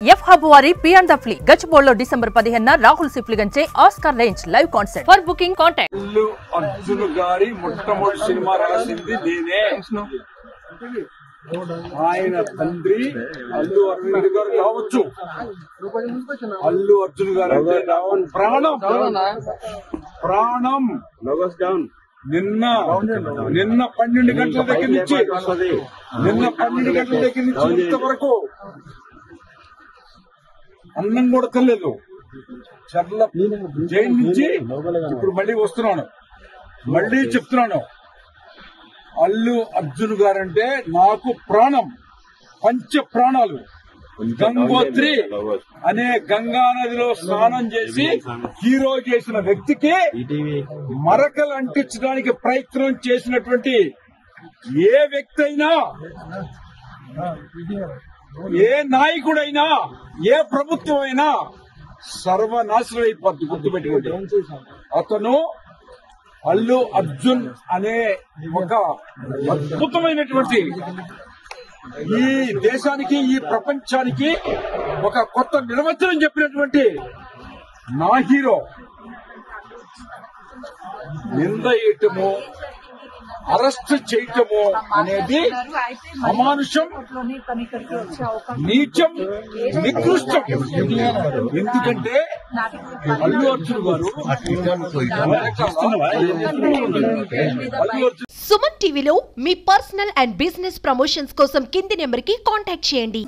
F hub వారి పియాన్ ద ఫ్లీ గచ్చిబౌలిలో డిసెంబర్ 15న రాహుల్ సిప్లిగంచే Oscar range live concert. For booking contact. Allu Arjun గారి మొట్టమొదటి సినిమా రాసింది నేనే. ఆయన తండ్రి అల్లు అరవింద్ గారు కావచ్చు. అల్లు అర్జున్ గారు అంటే ప్రాణం ప్రాణం. నిన్న 12 గంటల దగ్గర నుంచి ఇంతవరకు అన్నం కూడా తెలియదు. చర్ల జైలు నుంచి ఇప్పుడు మళ్ళీ వస్తున్నాను, మళ్ళీ చెప్తున్నాను. అల్లు అర్జున్ గారంటే నాకు ప్రాణం, పంచ ప్రాణాలు. గంగోత్రి అనే గంగా నదిలో స్నానం చేసి హీరో చేసిన వ్యక్తికి మరకలు అంటించడానికి ప్రయత్నం చేసినటువంటి ఏ వ్యక్తి అయినా, ఏ నాయకుడైనా, ఏ ప్రభుత్వం అయినా సర్వనాశనం అయిపోద్ది. గుర్తుపెట్టుకోండి. అతను అల్లు అర్జున్ అనే ఒక అద్భుతమైనటువంటి ఈ దేశానికి, ఈ ప్రపంచానికి ఒక కొత్త నిర్వచనం చెప్పినటువంటి నా హీరో. నింద వేయటము, అరెస్ట్ చేయటము అనేది అమానుషం, నీచం, నికృష్టం. ఎందుకంటే అల్లు అర్జున్ గారు సుమన్ టీవీలో మీ పర్సనల్ అండ్ బిజినెస్ ప్రమోషన్స్ కోసం కింది నెంబర్ కి కాంటాక్ట్ చేయండి.